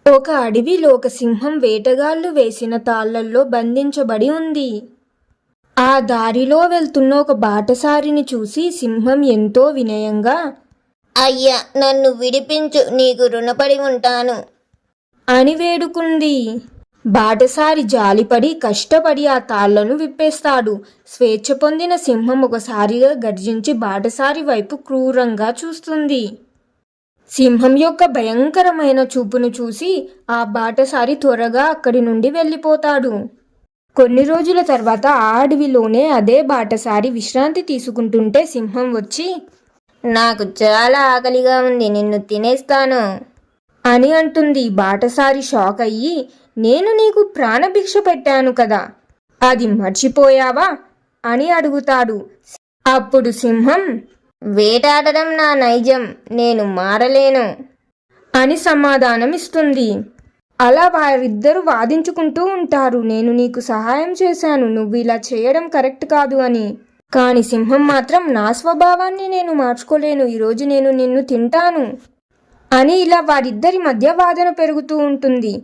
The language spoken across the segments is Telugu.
ఒక అడవిలో ఒక సింహం వేటగాళ్లు వేసిన తాళ్లల్లో బంధించబడి ఉంది. ఆ దారిలో వెళ్తున్న ఒక బాటసారిని చూసి సింహం ఎంతో వినయంగా, అయ్యా, నన్ను విడిపించు, నీకు రుణపడి ఉంటాను అని వేడుకుంది. బాటసారి జాలిపడి కష్టపడి ఆ తాళ్లను విప్పేస్తాడు. స్వేచ్ఛ పొందిన సింహం ఒకసారిగా గర్జించి బాటసారి వైపు క్రూరంగా చూస్తుంది. సింహం యొక్క భయంకరమైన చూపును చూసి ఆ బాటసారి త్వరగా అక్కడి నుండి వెళ్ళిపోతాడు. కొన్ని రోజుల తర్వాత ఆ అడవిలోనే అదే బాటసారి విశ్రాంతి తీసుకుంటుంటే సింహం వచ్చి, నాకు చాలా ఆకలిగా ఉంది, నిన్ను తినేస్తాను అని అంటుంది. బాటసారి షాక్ అయ్యి, నేను నీకు ప్రాణభిక్ష పెట్టాను కదా, అది మర్చిపోయావా అని అడుగుతాడు. అప్పుడు సింహం, వేటాడడం నా నైజం, నేను మారలేను అని సమాధానం ఇస్తుంది. అలా వారిద్దరూ వాదించుకుంటూ ఉంటారు. నేను నీకు సహాయం చేశాను, నువ్వు ఇలా చేయడం కరెక్ట్ కాదు అని. కాని సింహం మాత్రం, నా స్వభావాన్ని నేను మార్చుకోలేను, ఈరోజు నేను నిన్ను తింటాను అని. ఇలా వారిద్దరి మధ్య వాదన పెరుగుతూ ఉంటుంది.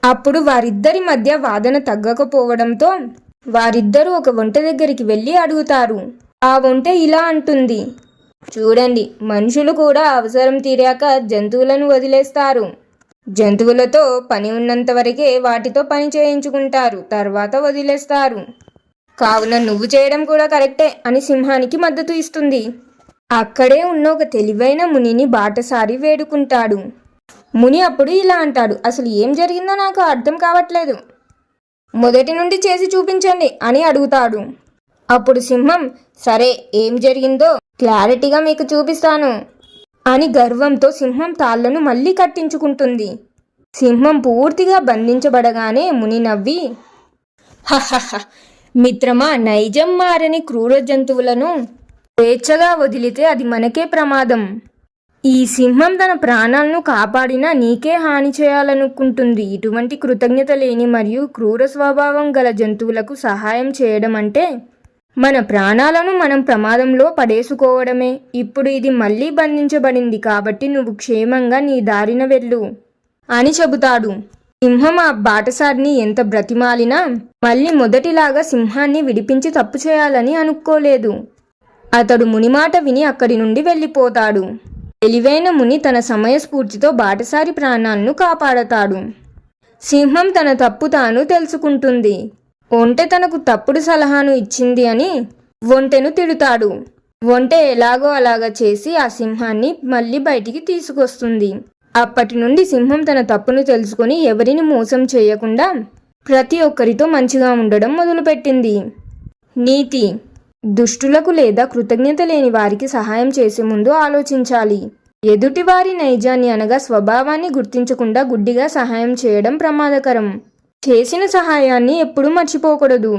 అప్పుడు వారిద్దరి మధ్య వాదన తగ్గకపోవడంతో వారిద్దరూ ఒక ఒంటె దగ్గరికి వెళ్ళి అడుగుతారు. ఆ ఒంటె ఇలా అంటుంది, చూడండి, మనుషులు కూడా అవసరం తీరాక జంతువులను వదిలేస్తారు. జంతువులతో పని ఉన్నంత వరకే వాటితో పని చేయించుకుంటారు, తర్వాత వదిలేస్తారు. కావున నువ్వు చేయడం కూడా కరెక్టే అని సింహానికి మద్దతు ఇస్తుంది. అక్కడే ఉన్న ఒక తెలివైన మునిని బాటసారి వేడుకుంటాడు. ముని అప్పుడు ఇలా అంటాడు, అసలు ఏం జరిగిందో నాకు అర్థం కావట్లేదు, మొదటి నుండి చేసి చూపించండి అని అడుగుతాడు. అప్పుడు సింహం, సరే, ఏం జరిగిందో క్లారిటీగా మీకు చూపిస్తాను అని గర్వంతో సింహం తాళ్లను మళ్ళీ కట్టించుకుంటుంది. సింహం పూర్తిగా బంధించబడగానే ముని నవ్వి, హహహ, మిత్రమా, నైజం మారని క్రూర జంతువులను స్వేచ్ఛగా వదిలితే అది మనకే ప్రమాదం. ఈ సింహం తన ప్రాణాలను కాపాడినా నీకే హాని చేయాలనుకుంటుంది. ఇటువంటి కృతజ్ఞత లేని మరియు క్రూర స్వభావం గల జంతువులకు సహాయం చేయడం అంటే మన ప్రాణాలను మనం ప్రమాదంలో పడేసుకోవడమే. ఇప్పుడు ఇది మళ్ళీ బంధించబడింది కాబట్టి నువ్వు క్షేమంగా నీ దారిన వెళ్ళు అని చెబుతాడు. సింహం ఆ బాటసారిని ఎంత బ్రతిమాలినా మళ్ళీ మొదటిలాగా సింహాన్ని విడిపించి తప్పు చేయాలని అనుకోలేదు. అతడు ముని మాట విని అక్కడి నుండి వెళ్ళిపోతాడు. తెలివైన ముని తన సమయస్ఫూర్తితో బాటసారి ప్రాణాలను కాపాడతాడు. సింహం తన తప్పు తాను తెలుసుకుంటుంది. ఒంటె తనకు తప్పుడు సలహాను ఇచ్చింది అని ఒంటెను తిడుతాడు. ఒంటె ఎలాగో అలాగా చేసి ఆ సింహాన్ని మళ్ళీ బయటికి తీసుకొస్తుంది. అప్పటి నుండి సింహం తన తప్పును తెలుసుకొని ఎవరిని మోసం చేయకుండా ప్రతి ఒక్కరితో మంచిగా ఉండడం మొదలుపెట్టింది. నీతి: దుష్టులకు లేదా కృతజ్ఞత లేని వారికి సహాయం చేసే ముందు ఆలోచించాలి. ఎదుటివారి నైజాన్ని అనగా స్వభావాన్ని గుర్తించకుండా గుడ్డిగా సహాయం చేయడం ప్రమాదకరం. చేసిన సహాయాన్ని ఎప్పుడూ మర్చిపోకూడదు.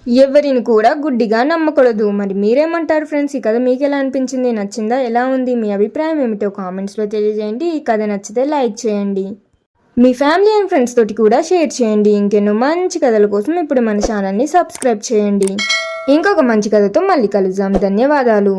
ఎవరిని కూడా గుడ్డిగా నమ్మకూడదు. మరి మీరేమంటారు ఫ్రెండ్స్? ఈ కథ మీకు ఎలా అనిపించింది? నచ్చిందా? ఎలా ఉంది? మీ అభిప్రాయం ఏమిటో కామెంట్స్లో తెలియజేయండి. ఈ కథ నచ్చితే లైక్ చేయండి. మీ ఫ్యామిలీ అండ్ ఫ్రెండ్స్ తోటి కూడా షేర్ చేయండి. ఇంకెన్నో మంచి కథల కోసం ఇప్పుడు మన ఛానల్ని సబ్స్క్రైబ్ చేయండి. ఇంకొక మంచి కథతో మళ్ళీ కలుద్దాం. ధన్యవాదాలు.